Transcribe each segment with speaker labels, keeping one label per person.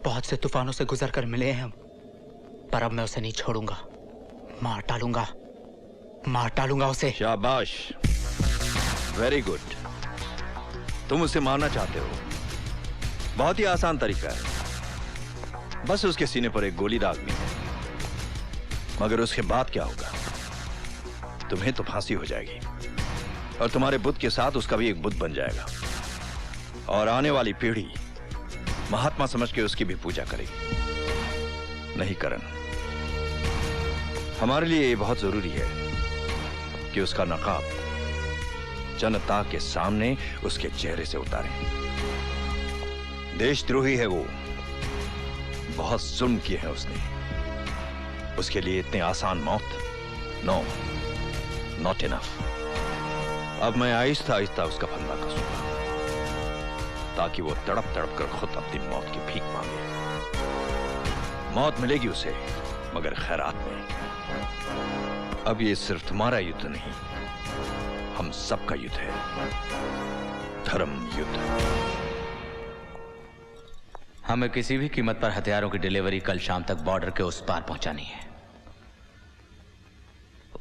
Speaker 1: बहुत से तूफानों से गुजर कर मिले हैं हम, पर अब मैं उसे नहीं छोड़ूंगा। मार डालूंगा उसे।
Speaker 2: शाबाश, वेरी गुड। तुम उसे मारना चाहते हो, बहुत ही आसान तरीका है। बस उसके सीने पर एक गोली दागनी है। मगर उसके बाद क्या होगा? तुम्हें तो फांसी हो जाएगी और तुम्हारे बुत के साथ उसका भी एक बुत बन जाएगा और आने वाली पीढ़ी महात्मा समझ के उसकी भी पूजा करेगी। नहीं करण, हमारे लिए ये बहुत जरूरी है कि उसका नकाब जनता के सामने उसके चेहरे से उतारें। देशद्रोही है वो, बहुत जुल्म किए हैं उसने। उसके लिए इतने आसान मौत, नो, नॉट इनफ। अब मैं आहिस्ता आहिस्ता उसका फंदा कसूंगा ताकि वो तड़प तड़प कर खुद अपनी मौत की भीख मांगे। मौत मिलेगी उसे, मगर खैरात में। अब ये सिर्फ तुम्हारा युद्ध नहीं, हम सबका युद्ध है, धर्म युद्ध।
Speaker 3: हमें किसी भी कीमत पर हथियारों की डिलीवरी कल शाम तक बॉर्डर के उस पार पहुंचानी है।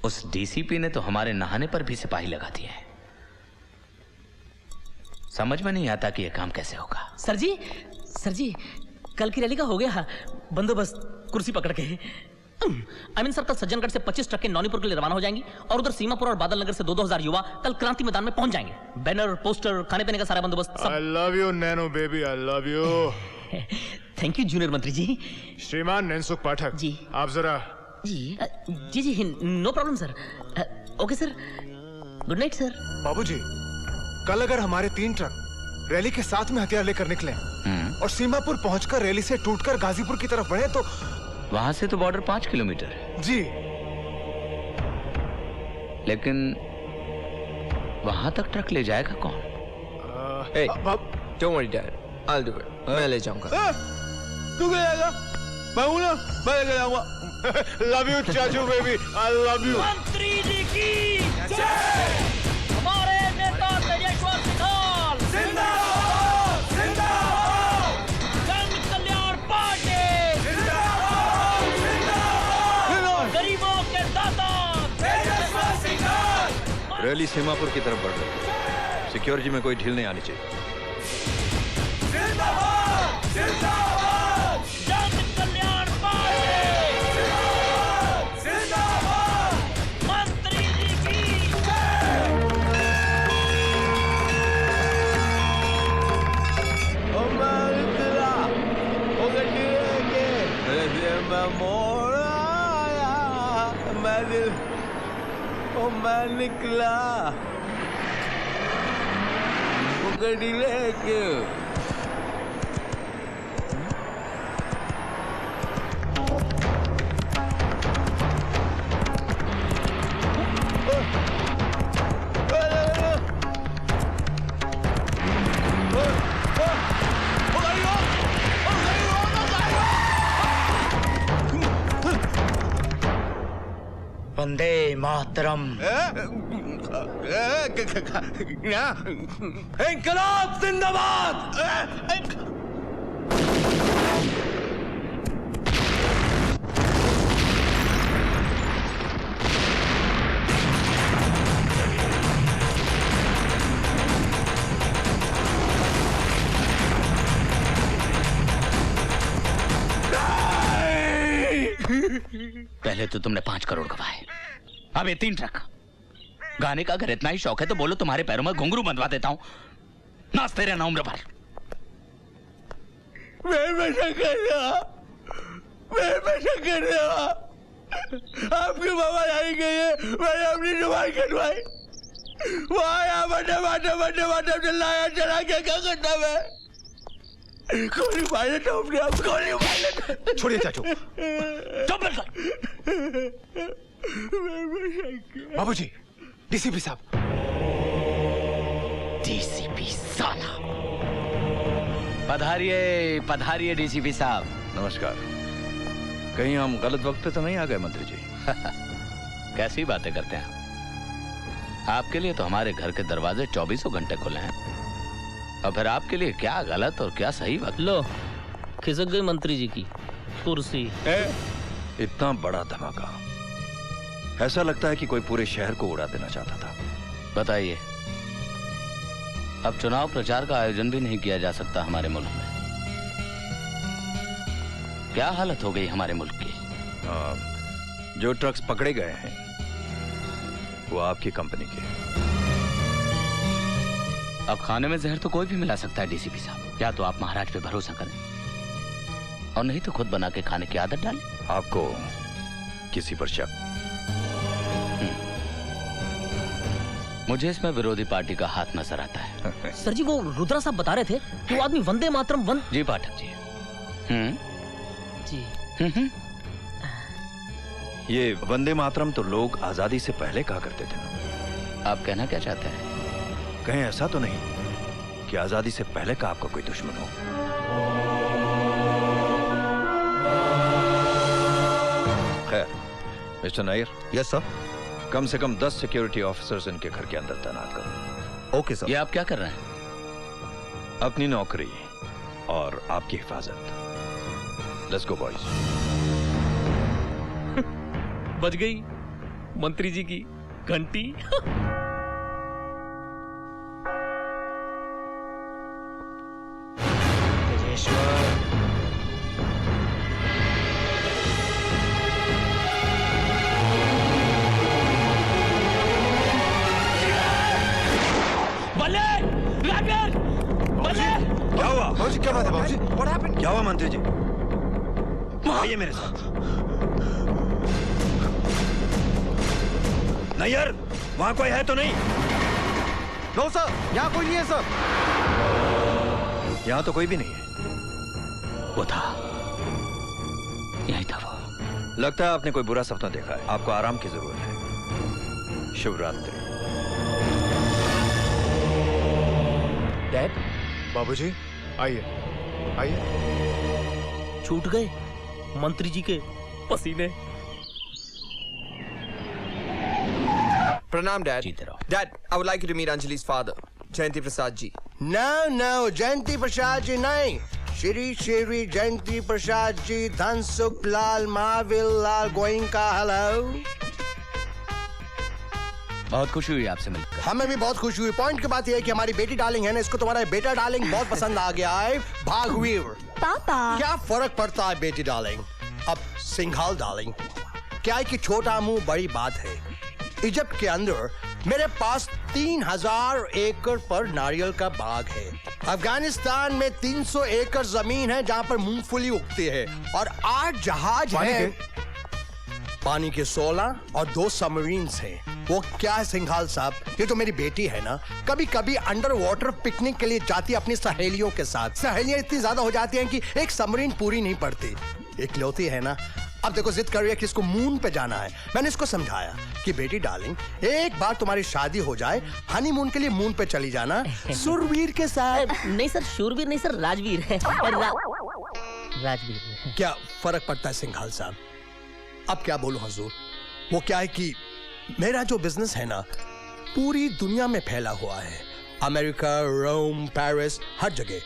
Speaker 3: उस डीसीपी ने तो हमारे नहाने पर भी सिपाही लगा दिए हैं। समझ में नहीं आता कि यह काम कैसे होगा।
Speaker 4: सर जी, कल की रैली का हो गया बंदोबस्त, कुर्सी पकड़ के। कल सज्जनगढ़ से 25 ट्रक के नौनीपुर के लिए रवाना हो जाएंगी और उधर सीमापुर और बादल नगर से 2-2 हजार युवा कल क्रांति मैदान में पहुंच जाएंगे। बैनर, पोस्टर, खाने पीने का सारा बंदोबस्त सब।
Speaker 5: I love you, Nano baby, I love you।
Speaker 4: Thank you junior मंत्री जी।
Speaker 5: श्रीमान नैनसुख पाठक
Speaker 4: जी,
Speaker 5: आप जरा।
Speaker 4: जी no problem sir. Okay sir, good night sir.
Speaker 5: बाबूजी, कल अगर हमारे 3 ट्रक रैली के साथ में हथियार लेकर निकले और सीमापुर पहुंचकर रैली से टूटकर गाजीपुर की तरफ बढ़े तो
Speaker 3: वहां से तो बॉर्डर 5 किलोमीटर है।
Speaker 5: जी,
Speaker 3: लेकिन वहां तक ट्रक ले जाएगा कौन?
Speaker 6: Hey, don't worry, Dad. I'll do it. मैं ले जाऊंगा।
Speaker 5: तू गया? मैं हूं ना, मैं लेकर जाऊंगा। लव यू चाचू बेबी, आई लव यू।
Speaker 4: मंत्री जी की जय। हमारे नेता तेजस्वी सिंघाल जिंदाबाद, जिंदाबाद। जन कल्याण पार्टी जिंदाबाद, जिंदाबाद। गरीबों के दाता तेजस्वी सिंघाल।
Speaker 2: रैली सीमापुर की तरफ बढ़ रही है। सिक्योरिटी में कोई ढील नहीं आनी चाहिए।
Speaker 4: जिंदाबाद, जिंदाबाद। जन कल्याण पार्टी जिंदाबाद, जिंदाबाद। मंत्री जी की
Speaker 6: मैं निकला वो गड्डी लेके।
Speaker 1: वंदे मातरम।
Speaker 6: इंकलाब जिंदाबाद।
Speaker 3: पहले तो तुमने 5 करोड़ गवाए, अब ये 3 ट्रक। गाने का अगर इतना ही शौक है तो बोलो, तुम्हारे पैरों में घुंघरू बंधवा देता हूं, नाचते रहना उम्र भर।
Speaker 6: आपकी मामा जानी गई है, मैंने अपनी जुबान कटवाई। वहाँ यहाँ बटे चिल्लाया, चला क्या करता मैं? गोली मार लेता हूँ अपने आप, गोली मार लेता।
Speaker 5: छोड़िए चाचू। बाबूजी, डीसीपी साहब।
Speaker 3: डीसीपी साला। पधारिए डीसीपी साहब।
Speaker 2: नमस्कार। कहीं हम गलत वक्त पे तो नहीं आ गए मंत्री जी?
Speaker 3: कैसी बातें करते हैं आपके लिए तो हमारे घर के दरवाजे 24 घंटे खुले हैं, और फिर आपके लिए क्या गलत और क्या सही वक्त।
Speaker 4: लो, खिसक गई मंत्री जी की कुर्सी।
Speaker 2: इतना बड़ा धमाका, ऐसा लगता है कि कोई पूरे शहर को उड़ा देना चाहता था।
Speaker 3: बताइए, अब चुनाव प्रचार का आयोजन भी नहीं किया जा सकता हमारे मुल्क में। क्या हालत हो गई हमारे मुल्क की।
Speaker 2: जो ट्रक्स पकड़े गए हैं वो आपकी कंपनी के।
Speaker 3: अब खाने में जहर तो कोई भी मिला सकता है डीसीपी साहब। या तो आप महाराज पे भरोसा करें और नहीं तो खुद बना के खाने की आदत डालें।
Speaker 2: आपको किसी पर शक?
Speaker 3: मुझे इसमें विरोधी पार्टी का हाथ नजर आता है।
Speaker 4: सर जी, वो रुद्रा साहब बता रहे थे कि वो आदमी वंदे मातरम
Speaker 3: जी पाठक जी।
Speaker 4: जी।
Speaker 2: ये वंदे मातरम तो लोग आजादी से पहले कहा करते थे ना।
Speaker 3: आप कहना क्या चाहते हैं?
Speaker 2: कहीं ऐसा तो नहीं कि आजादी से पहले का आपका कोई दुश्मन हो? खैर, मिस्टर नायर।
Speaker 5: Yes sir.
Speaker 2: कम से कम 10 सिक्योरिटी ऑफिसर्स इनके घर के अंदर तैनात करो।
Speaker 5: Okay sir.
Speaker 3: ये आप क्या कर रहे हैं?
Speaker 2: अपनी नौकरी और आपकी हिफाजत। Let's go boys.
Speaker 4: बज गई मंत्री जी की घंटी।
Speaker 2: क्या हुआ?
Speaker 5: बाबूजी क्या बात है बाबूजी?
Speaker 2: What happened? क्या हुआ मंत्री जी? आइए मेरे साथ। नायर, वहां कोई है तो नहीं?
Speaker 5: नो सर, यहाँ कोई नहीं है सर।
Speaker 2: यहाँ तो कोई भी नहीं है।
Speaker 3: वो था, यही था वो।
Speaker 2: लगता है आपने कोई बुरा सपना देखा है। आपको आराम की जरूरत है। शुभ रात्रि।
Speaker 4: डैड,
Speaker 5: बाबूजी आइए आइए।
Speaker 4: छूट गए मंत्री जी के पसीने।
Speaker 7: Pranam, Dad.
Speaker 3: जीते रहो।
Speaker 7: Dad, I would like you to meet Anjali's father, Jayanti Prasad ji.
Speaker 6: No, जयंती प्रसाद जी नहीं, श्री श्री जयंती प्रसाद जी, धनसुख लाल, महावीर लाल गोइंका। हेलो।
Speaker 3: बहुत खुशी हुई आपसे मिलकर।
Speaker 6: हमें भी बहुत खुशी हुई। पॉइंट की बात यह है कि हमारी बेटी डार्लिंग है ना, इसको तुम्हारा बेटा डार्लिंग बहुत पसंद आ गया है। भागवीर।
Speaker 8: पापा,
Speaker 6: क्या फर्क पड़ता है बेटी डार्लिंग, अब सिंघाल डार्लिंग। क्या है कि छोटा मुंह बड़ी बात है। इजिप्ट के अंदर मेरे पास 3000 एकड़ पर नारियल का बाग है। अफगानिस्तान में 300 एकड़ जमीन है जहाँ पर मूंगफली उगती है, और 8 जहाज हैं। पानी के 16 और 2 सबमरीन्स हैं। वो क्या है सिंघाल साहब, ये तो मेरी बेटी है ना, कभी कभी अंडर वाटर पिकनिक के लिए जाती है अपनी सहेलियों के साथ। सहेलियां इतनी ज्यादा हो जाती हैं कि एक सबमरीन पूरी नहीं पड़ती। इकलौती है ना। अब देखो जिद कर रही है कि इसको मून पे जाना है। मैंने इसको समझाया कि बेटी डार्लिंग, एक बार तुम्हारी शादी हो जाए, हनीमून के लिए मून पे चली जाना सुरवीर के साथ।
Speaker 4: नहीं सर, शूरवीर नहीं सर, राजवीर है। राजवीर।
Speaker 6: क्या फर्क पड़ता है सिंघाल साहब? अब क्या बोलूं हुजूर, वो क्या है कि मेरा जो बिजनेस है ना, पूरी दुनिया में फैला हुआ है। अमेरिका, रोम, पेरिस, हर जगह।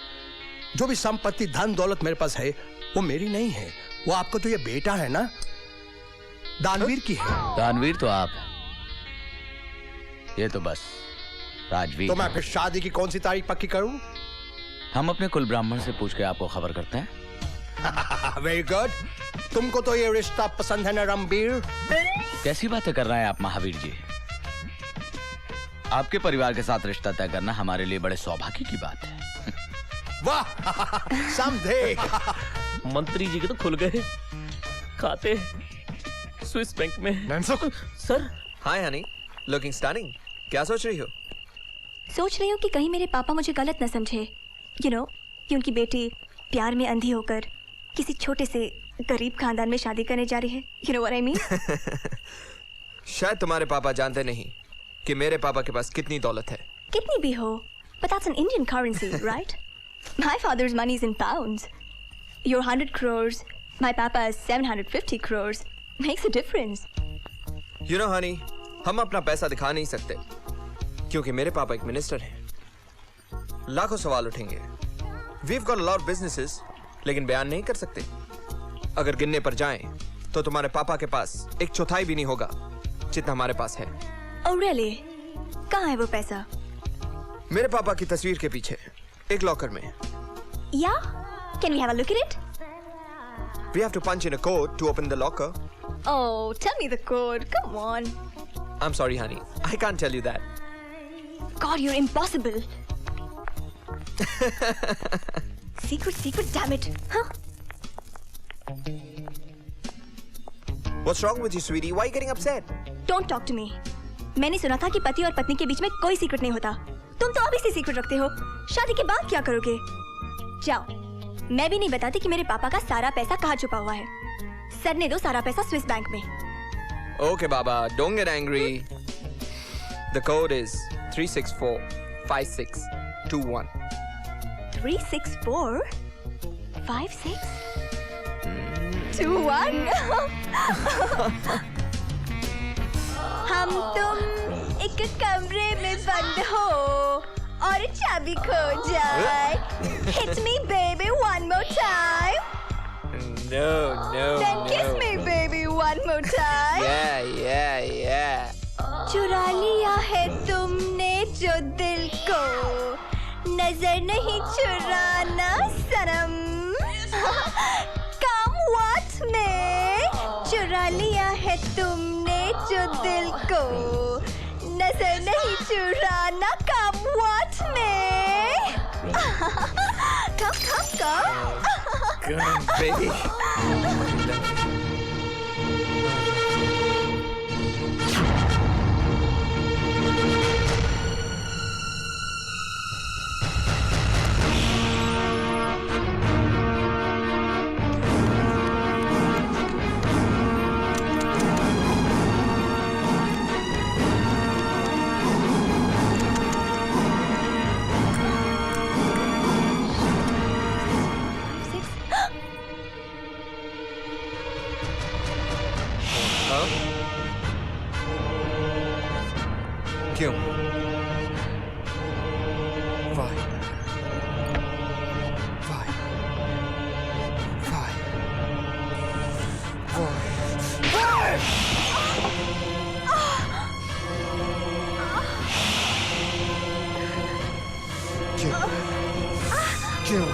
Speaker 6: जो भी संपत्ति, धन दौलत मेरे पास है, वो मेरी नहीं है, वो आपको तो ये बेटा है ना, दानवीर की है।
Speaker 3: दानवीर तो आप हैं, ये तो बस राजवीर।
Speaker 6: तो मैं फिर शादी की कौन सी तारीख पक्की करूं?
Speaker 3: हम अपने कुल ब्राह्मण से पूछ के आपको खबर करते हैं।
Speaker 6: Very good. तुमको तो ये रिश्ता पसंद है ना रणबीर?
Speaker 3: कैसी बातें कर रहे हैं आप महावीर जी? आपके परिवार के साथ रिश्ता तय करना हमारे लिए बड़े सौभाग्य की बात है।
Speaker 6: वाह, समझे।
Speaker 4: मंत्री जी के तो खुल गए खाते स्विस बैंक में।
Speaker 5: Nainsukh.
Speaker 4: Sir.
Speaker 7: Hi, honey. Looking stunning. क्या सोच रही हो?
Speaker 8: सोच रही हूँ कि कहीं मेरे पापा मुझे गलत न समझे। You know, कि उनकी बेटी प्यार में अंधी होकर किसी छोटे से गरीब खानदान में शादी करने जा रही है। You know what I mean?
Speaker 7: शायद तुम्हारे पापा जानते नहीं कि मेरे पापा के पास कितनी दौलत है।
Speaker 8: कितनी भी हो, but that's an Indian currency, right? My father's money is in pounds. Your 100 crores, my papa has 750 crores. Makes a difference.
Speaker 7: You know, honey, हम अपना पैसा दिखा नहीं सकते क्योंकि मेरे पापा एक मिनिस्टर हैं। लाखों सवाल उठेंगे। We've got a lot of businesses, लेकिन बयान नहीं कर सकते। अगर गिनने पर जाएं, तो तुम्हारे पापा के पास 1/4 भी नहीं होगा जितना हमारे पास है।
Speaker 8: Oh really? कहाँ है वो पैसा?
Speaker 7: मेरे पापा की तस्वीर के पीछे एक लॉकर में।
Speaker 8: Yeah? Can we have a look at it?
Speaker 7: We have to punch in a code to open the locker.
Speaker 8: Oh, tell me the code. Come on.
Speaker 7: I'm sorry, honey. I can't tell you that.
Speaker 8: God, you're impossible. Secret, damn it. Huh?
Speaker 7: What's wrong with you, sweetie? Why are you getting upset?
Speaker 8: Don't talk to me. मैंने सुना था कि पति और पत्नी के बीच में कोई सीक्रेट नहीं होता। तुम तो अभी से सीक्रेट रखते हो। शादी के बाद क्या करोगे? जाओ। मैं भी नहीं बताती कि मेरे पापा का सारा पैसा कहाँ छुपा हुआ है। सर ने दो सारा पैसा स्विस बैंक में।
Speaker 7: Okay, Baba. Don't get angry. The code is 3645621.
Speaker 8: 3645621 हम तुम एक कमरे में बंद हो और चाबी खो जाए। Hit me baby one more time.
Speaker 7: No.
Speaker 8: Then kiss me baby one more time.
Speaker 7: Yeah.
Speaker 8: चुरा लिया है तुमने जो दिल को, नजर नहीं चुराना सनम। Come what में चुरा लिया है तुमने जो दिल को, नजर नहीं चुराना। Come what में come
Speaker 7: Come, baby. क्यों? Why? क्यों?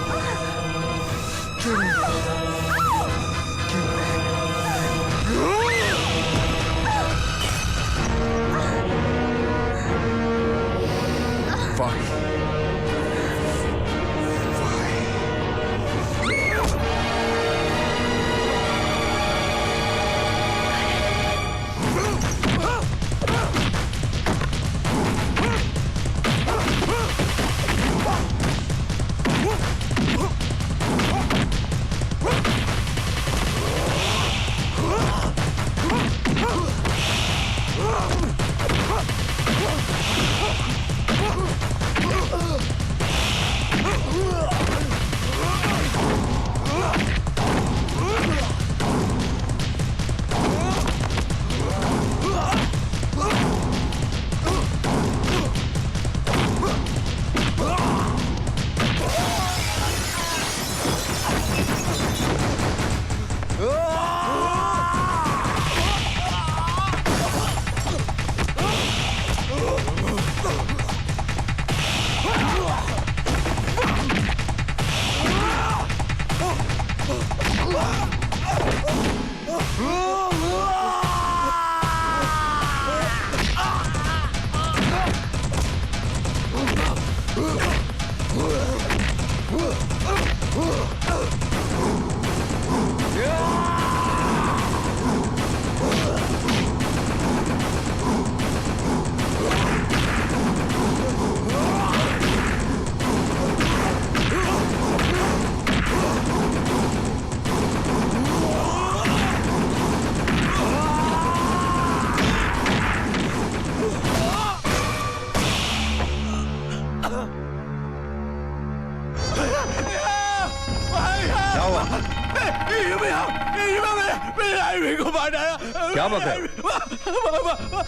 Speaker 6: मेरे आदमी को मार डाला।
Speaker 2: क्या बक रहे हो?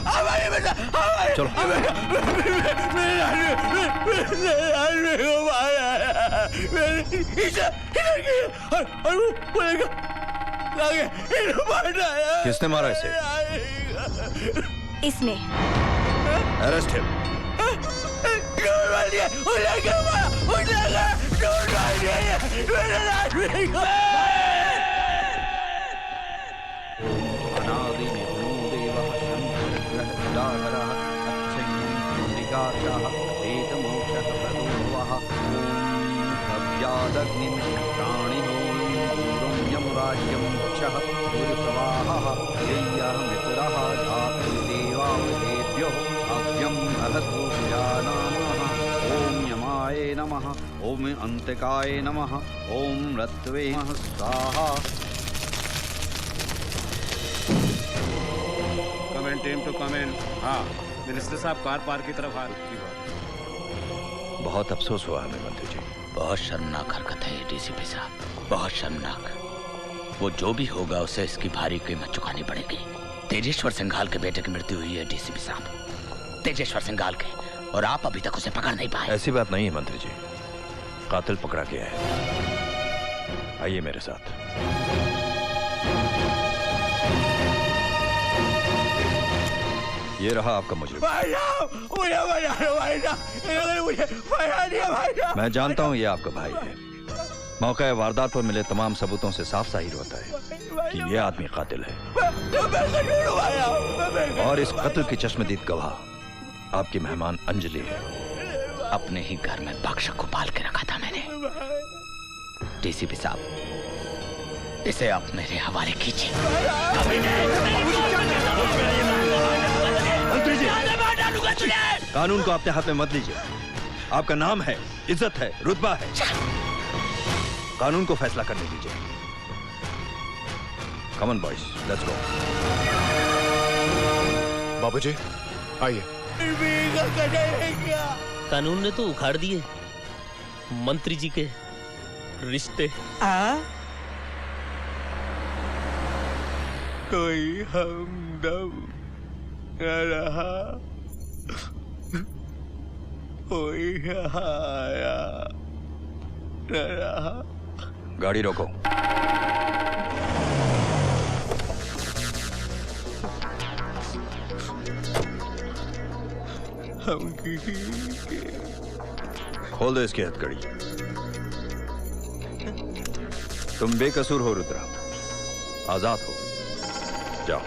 Speaker 6: हमारे बेटा, हमारे
Speaker 2: चलो।
Speaker 6: मेरे आदमी को मार डाला। इधर और वो बोलेगा आगे इन्हें मार डाला।
Speaker 2: किसने मारा इसे?
Speaker 8: इसने।
Speaker 2: Arrest him.
Speaker 6: डोर मार दिया, उन्हें क्या मारा? उन्हें क्या डोर मार दिया मेरे आदमी को।
Speaker 9: नमः ओम अंतिकाय नमः ओम रत्वे स्वाहा।
Speaker 10: Comment team to comment. हाँ मिनिस्टर साहब कार पार्क की तरफ आ रही थी।
Speaker 2: बहुत अफसोस हुआ हमें मंत्री जी।
Speaker 3: बहुत शर्मनाक हरकत है ये डीसीपी साहब, बहुत शर्मनाक। वो जो भी होगा उसे इसकी भारी कीमत चुकानी पड़ेगी। तेजेश्वर सिंघाल के बेटे की मृत्यु हुई है डीसीपी साहब, तेजेश्वर सिंघाल के, और आप अभी तक उसे पकड़ नहीं पाए।
Speaker 2: ऐसी बात नहीं है मंत्री जी, कातिल पकड़ा गया है। आइए मेरे साथ। ये रहा आपका मुजरिम। मैं जानता हूँ ये आपका भाई है। मौका वारदात पर मिले तमाम सबूतों से साफ जाहिर होता है कि ये आदमी कातिल है। और इस कत्ल की चश्मदीद गवाह आपकी मेहमान अंजलि है।
Speaker 3: अपने ही घर में भक्षक को पाल के रखा था मैंने। डीसीपी साहब, इसे आप मेरे हवाले कीजिए।
Speaker 2: मंत्री जी, कानून को अपने हाथ में मत लीजिए। आपका नाम है, इज्जत है, रुतबा है। कानून को फैसला करने दीजिए। Come on boys, let's go.
Speaker 5: बाबूजी आइए।
Speaker 4: कानून ने तो उखाड़ दिए मंत्री जी के रिश्ते।
Speaker 6: कोई हमदम न रहा, कोई सहारा न रहा।
Speaker 2: गाड़ी रोको।
Speaker 6: हम किसी के
Speaker 2: खोल दो इसकी हथकड़ी। तुम बेकसूर हो रुद्रा, आजाद हो, जाओ।